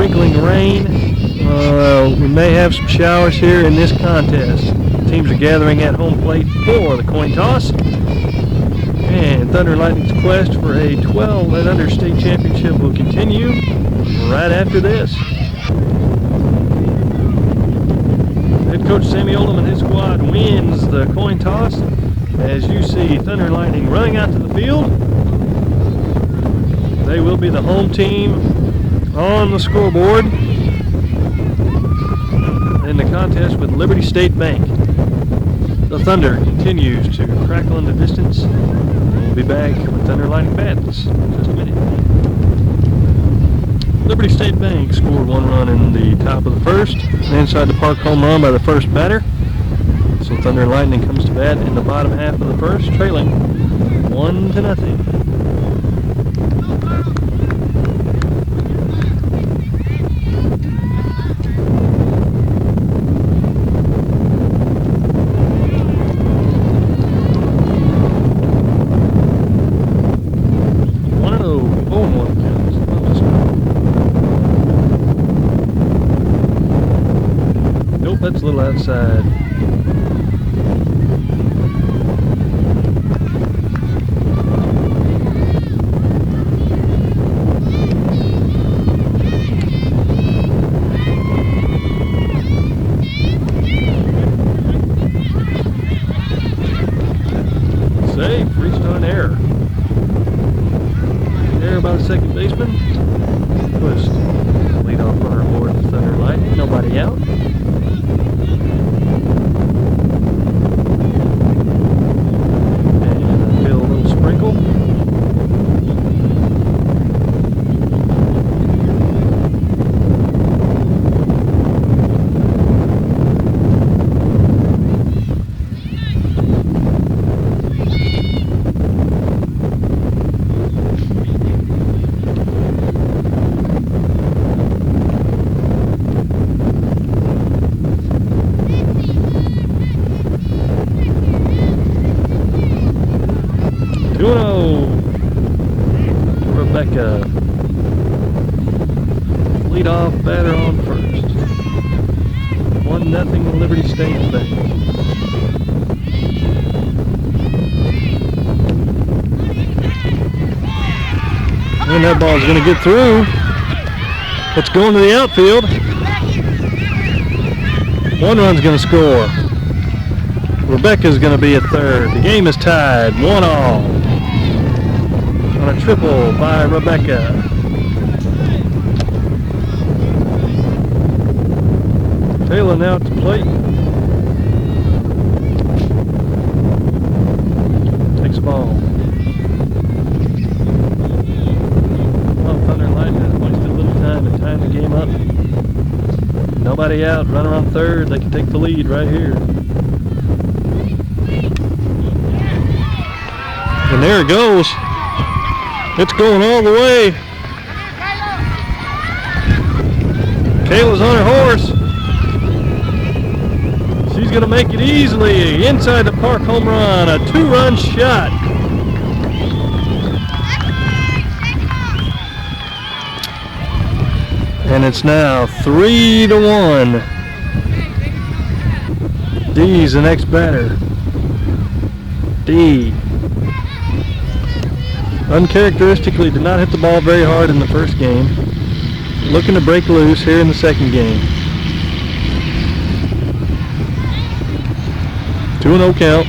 sprinkling rain. We may have some showers here in this contest. Teams are gathering at home plate for the coin toss. And Thunder and Lightning's quest for a 12 and under state championship will continue right after this. Head coach Sammy Oldham and his squad wins the coin toss. As you see Thunder and Lightning running out to the field. They will be the home team on the scoreboard in the contest with Liberty State Bank. The Thunder continues to crackle in the distance. We'll be back with Thunder Lightning Bats in just a minute. Liberty State Bank scored 1 run in the top of the first. An inside the park home run by the first batter. So Thunder Lightning comes to bat in the bottom half of the first, trailing 1-0. That's a little outside. Safe, reached on an error. Error by the second baseman. Twist. Lead off runner aboard the Thunder Lightning. Nobody out. Lead-off batter on first. 1-0 Liberty State Bank. And that ball's going to get through. It's going to the outfield. 1 run's going to score. Rebecca's going to be at third. The game is tied, 1-1. On a triple by Rebecca. Kayla now at the plate. Takes the ball. Well, Thunder and Lightning has wasted a little time to time the game up. Nobody out, runner on third. They can take the lead right here. And there it goes. It's going all the way. Kayla's on her horse. She's going to make it easily. Inside the park home run. A 2-run shot. And it's now 3-1. Dee's the next batter. Dee. Uncharacteristically did not hit the ball very hard in the first game. Looking to break loose here in the second game. 2-0 count.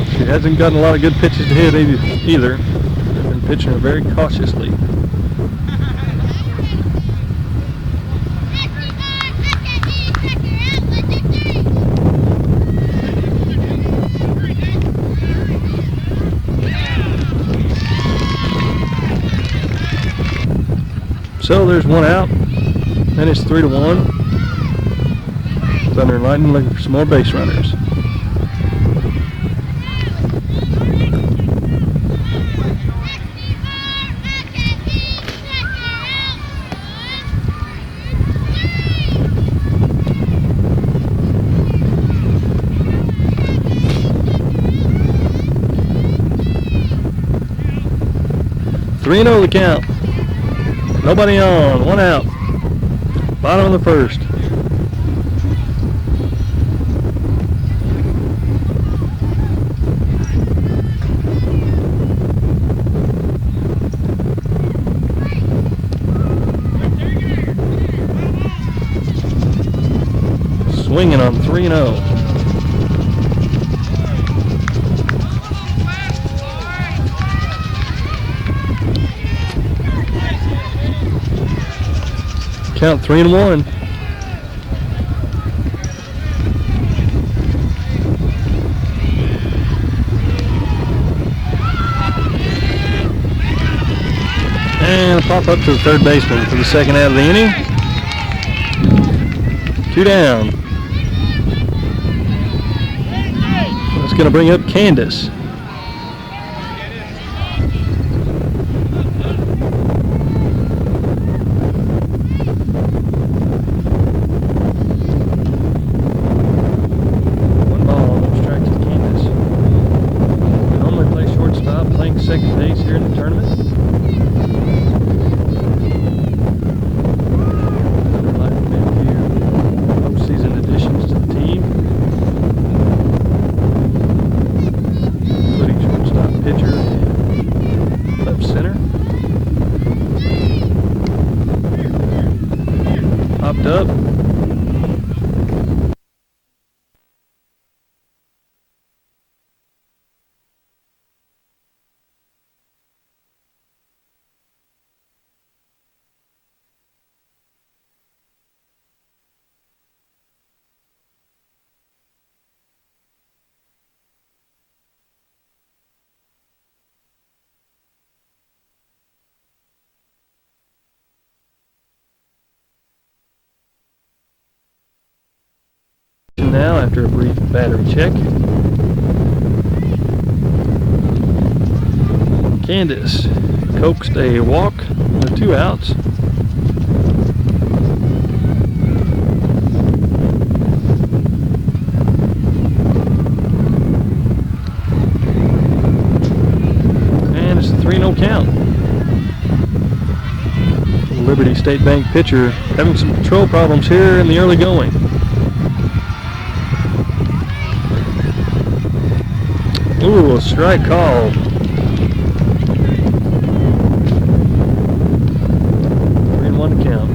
She hasn't gotten a lot of good pitches to hit either. They've been pitching her very cautiously. So there's 1 out, and it's 3-1. Thunder and Lightning looking for some more base runners. Three 3-0 the count. Nobody on, 1 out. Bottom of the first. Swinging on 3-0. Count 3-1. And a pop up to the third baseman for the second out of the inning. 2 down. That's going to bring up Candice. Second base here in the tournament. There might have been a few postseason additions to the team, including shortstop, pitcher, and left center. Popped up. Now, after a brief battery check, Candice coaxed a walk with 2 outs. And it's a 3-0 count. The Liberty State Bank pitcher having some control problems here in the early going. Ooh, a strike call. 3-1 count.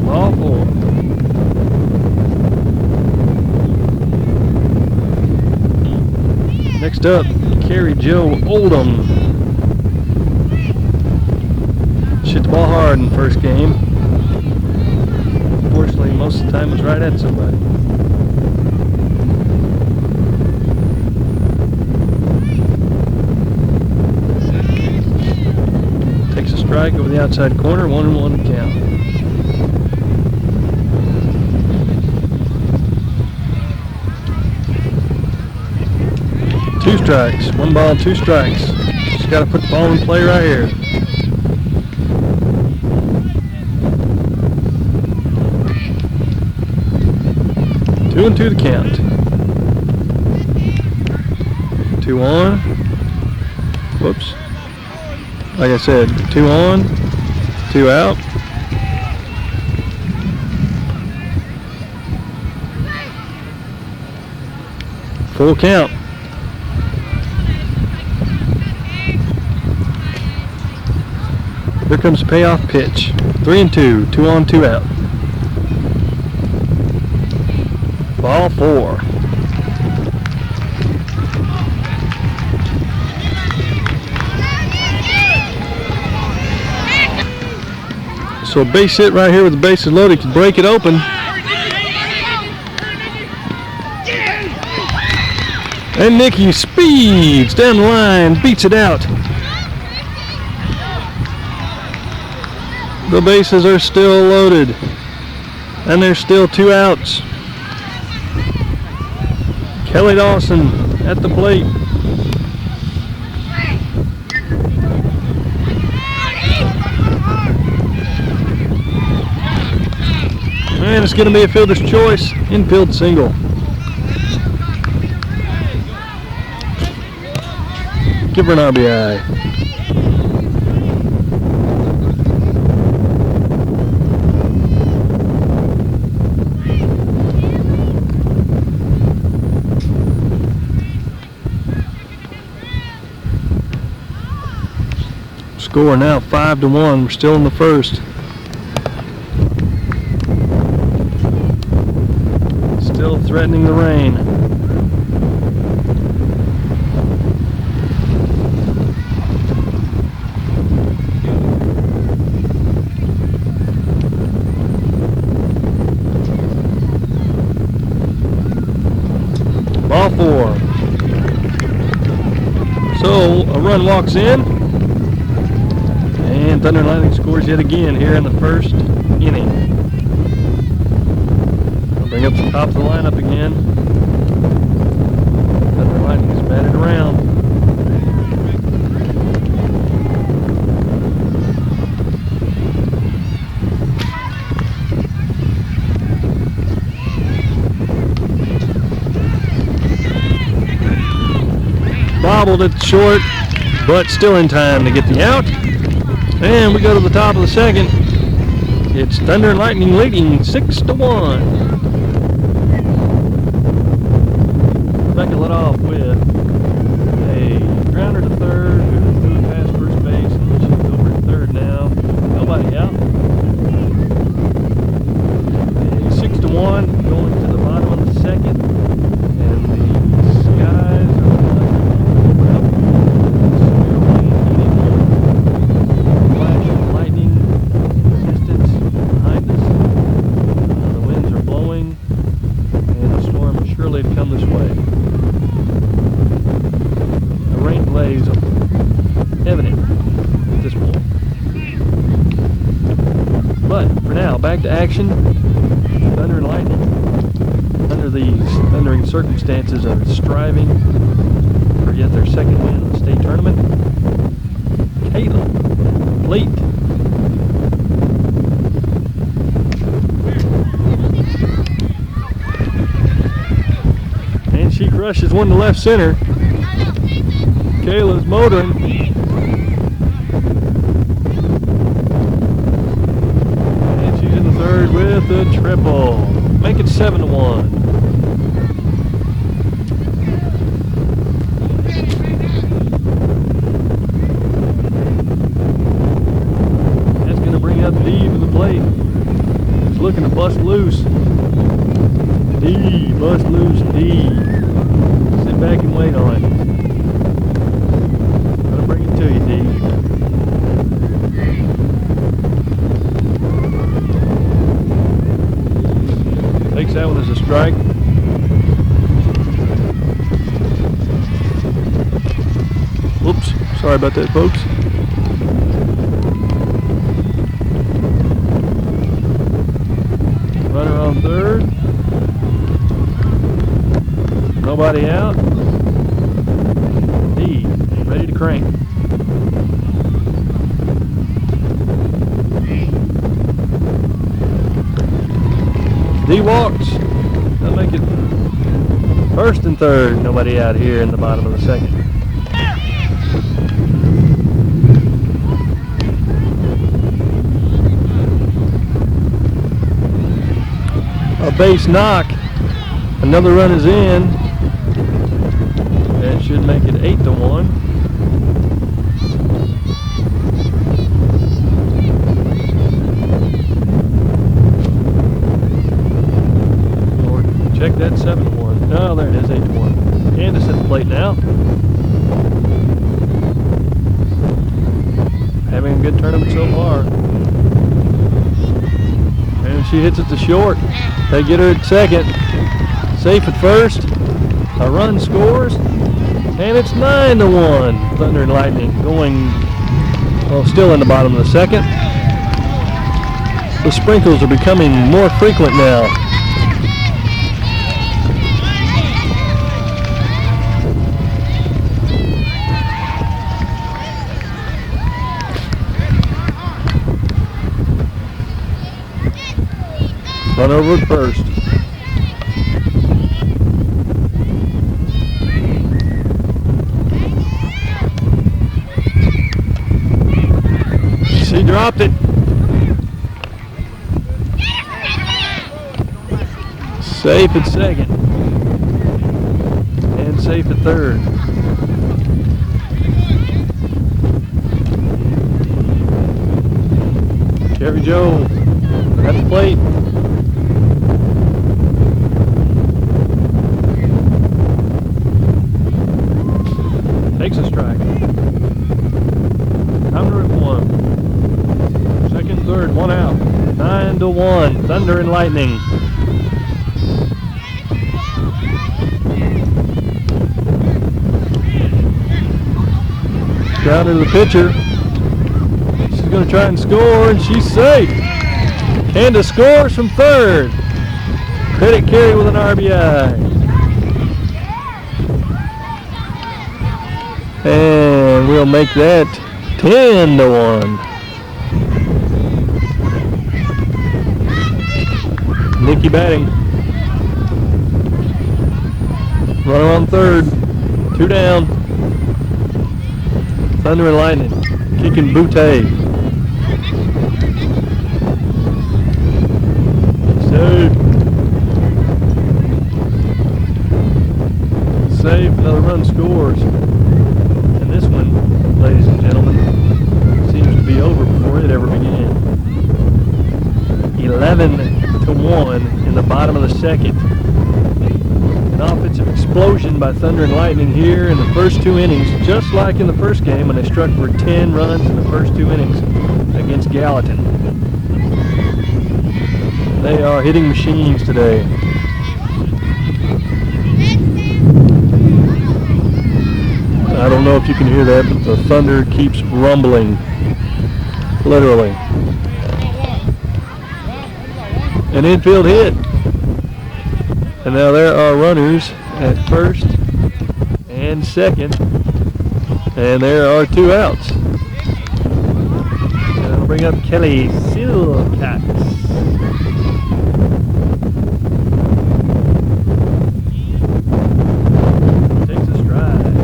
Ball 4. Next up, Keri Oldham. Shit the ball hard in the first game. Unfortunately, most of the time it's right at somebody. Takes a strike over the outside corner, 1-1 count. Two strikes, 1 ball, 2 strikes. Just got to put the ball in play right here. 2-2 the count. 2 on. Whoops. Like I said, 2 on, 2 out. Full count. Here comes the payoff pitch. 3-2, 2 on, 2 out. Ball 4. So a base hit right here with the bases loaded could break it open. And Nikki speeds down the line, beats it out. The bases are still loaded, and there's still 2 outs. Kelly Dawson at the plate. And it's going to be a fielder's choice, infield single. Give her an RBI. Score now 5-1. We're still in the first. Still threatening the rain. Ball 4. So a run walks in, and Thunder and Lightning scores yet again here in the first inning. I'll bring up the top of the lineup again. Thunder and Lightning is batted around. Bobbled it short, but still in time to get the out. And we go to the top of the second. It's Thunder and Lightning leading 6-1. Rebecca led off with a grounder to third, who flew past first base, and she's over at third now. Nobody out. A 6-1 going to the bottom of the second, and the skies are come this way. The rain delays are evident at this point. But for now, back to action. Thunder and Lightning, under these thundering circumstances, are striving for yet their second win of the state tournament. Kayla Reece. She crushes one to left center. Kayla's motoring. And she's in the third with the triple. Make it 7-1. That's going to bring up Dee to the plate. She's looking to bust loose. Dee, bust loose Dee. Sit back and wait on it. Gonna bring it to you, Dee. Takes that one as a strike. Whoops, sorry about that, folks. Runner on third. Nobody out. Dee, ready to crank. Dee walks. That'll make it first and third. Nobody out here in the bottom of the second. A base knock. Another run is in. That should make it 8-1. Or check that 7-1. No, there it is, 8-1. Candice at the plate now. Having a good tournament so far. And she hits it to short. They get her at second. Safe at first. A run scores. And it's 9-1. Thunder and Lightning going, well, still in the bottom of the second. The sprinkles are becoming more frequent now. Run over at first. She dropped it. Safe at second. And safe at third. Chevy Joe at the plate. Takes a strike. Thunder at 1. Second, third, 1 out. 9-1. Thunder and Lightning. Down to the pitcher. She's going to try and score, and she's safe. Candice scores from third. Credit Keri with an RBI. And we'll make that 10-1. Nikki batting. Runner on third. 2 down. Thunder and Lightning. Kicking Butte. Safe. Safe. Another run scores. And this one, ladies and gentlemen, seems to be over before it ever began. 11-1 in the bottom of the second. An offensive explosion by Thunder and Lightning here in the first 2 innings, just like in the first game when they struck for 10 runs in the first 2 innings against Gallatin. They are hitting machines today. I don't know if you can hear that, but the thunder keeps rumbling, literally. An infield hit. And now there are runners at first and second, and there are 2 outs. And I'll bring up Kelly Silcox. Takes a stride.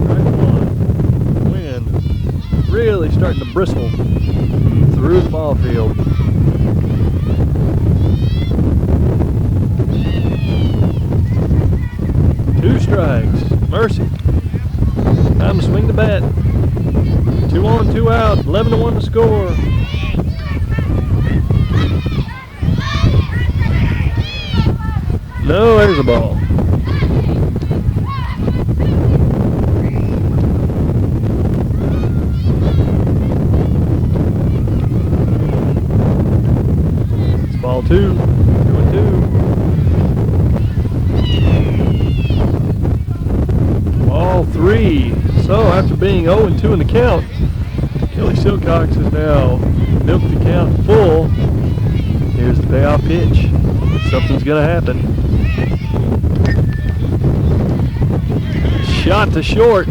Strike 1. Wind really starting to bristle through the ball field. Strikes. Mercy. Time to swing the bat. 2 on, 2 out. 11-1 to score. No, there's a ball. It's ball 2. 2-2. Ball 3. So after being 0-2 in the count, Kelly Silcox has now milked the count full. Here's the payoff pitch. Something's going to happen. Shot to short.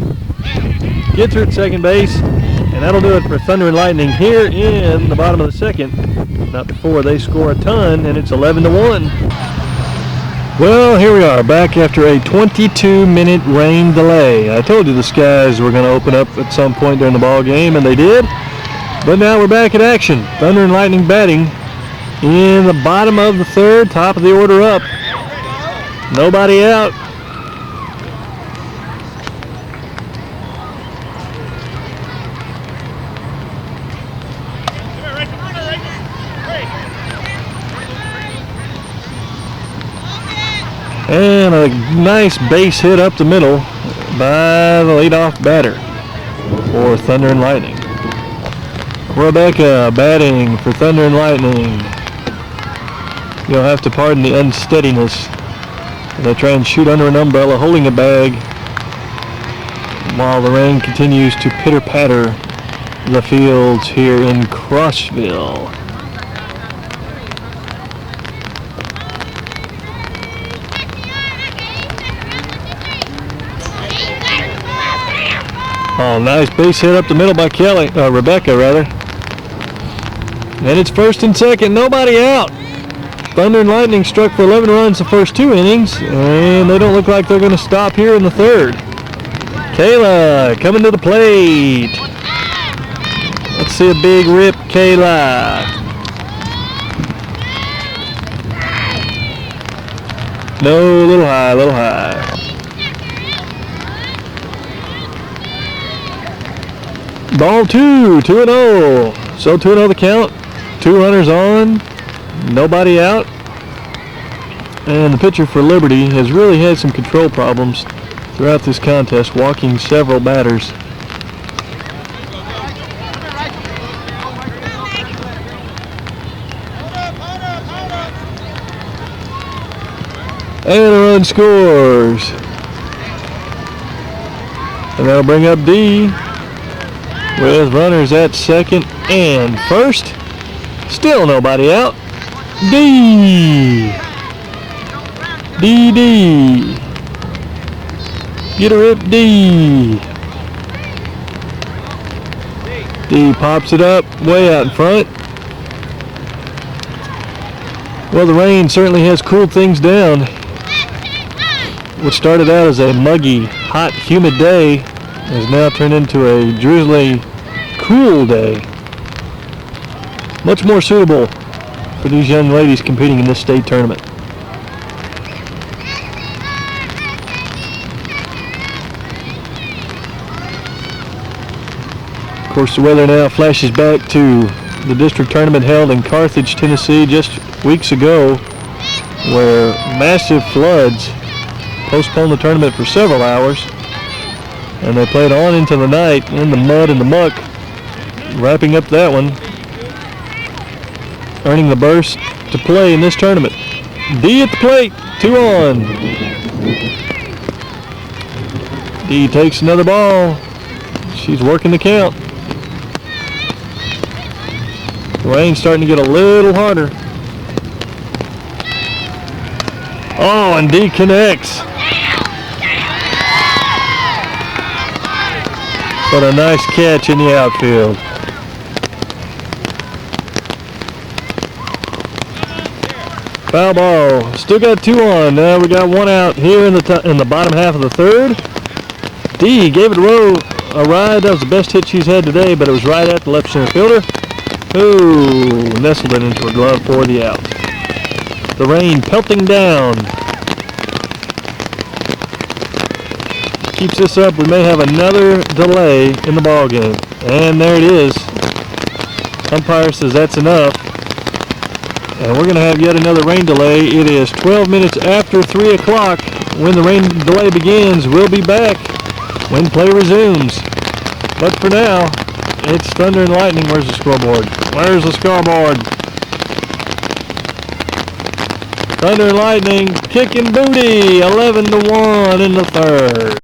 Gets her at second base. And that'll do it for Thunder and Lightning here in the bottom of the second. Not before they score a ton, and it's 11-1. Well, here we are, back after a 22-minute rain delay. I told you the skies were going to open up at some point during the ball game, and they did. But now we're back in action. Thunder and Lightning batting in the bottom of the third, top of the order up. Nobody out. And a nice base hit up the middle by the leadoff batter for Thunder and Lightning. Rebecca batting for Thunder and Lightning. You'll have to pardon the unsteadiness. They try and shoot under an umbrella holding a bag while the rain continues to pitter-patter the fields here in Crossville. Oh, nice base hit up the middle by Rebecca rather. And it's first and second, nobody out. Thunder and Lightning struck for 11 runs the first 2 innings, and they don't look like they're going to stop here in the third. Kayla coming to the plate. Let's see a big rip, Kayla. No, a little high, a little high. Ball 2, 2-0. So 2-0 the count. 2 runners on, nobody out. And the pitcher for Liberty has really had some control problems throughout this contest, walking several batters. And a run scores. And that'll bring up Dee with runners at second and first. Still nobody out. Dee. Dee. Get a rip, Dee. Dee pops it up way out in front. Well, the rain certainly has cooled things down. What started out as a muggy, hot, humid day has now turned into a drizzly, cool day. Much more suitable for these young ladies competing in this state tournament. Of course, the weather now flashes back to the district tournament held in Carthage, Tennessee just weeks ago, where massive floods postponed the tournament for several hours, and they played on into the night in the mud and the muck, wrapping up that one, earning the berth to play in this tournament. Dee at the plate, 2 on. Dee takes another ball. She's working the count. The rain's starting to get a little harder. Oh, and Dee connects. But a nice catch in the outfield. Foul ball. Still got 2 on. Now we got 1 out here in the bottom half of the third. Dee gave it a ride. That was the best hit she's had today, but it was right at the left center fielder. Ooh, nestled it into her glove for the out. The rain pelting down. Keeps this up, we may have another delay in the ball game. And there it is. Umpire says that's enough. And we're going to have yet another rain delay. It is 12 minutes after 3 o'clock when the rain delay begins. We'll be back when play resumes. But for now, it's thunder and lightning. Where's the scoreboard? Where's the scoreboard? Thunder and lightning kicking booty, 11-1 in the third.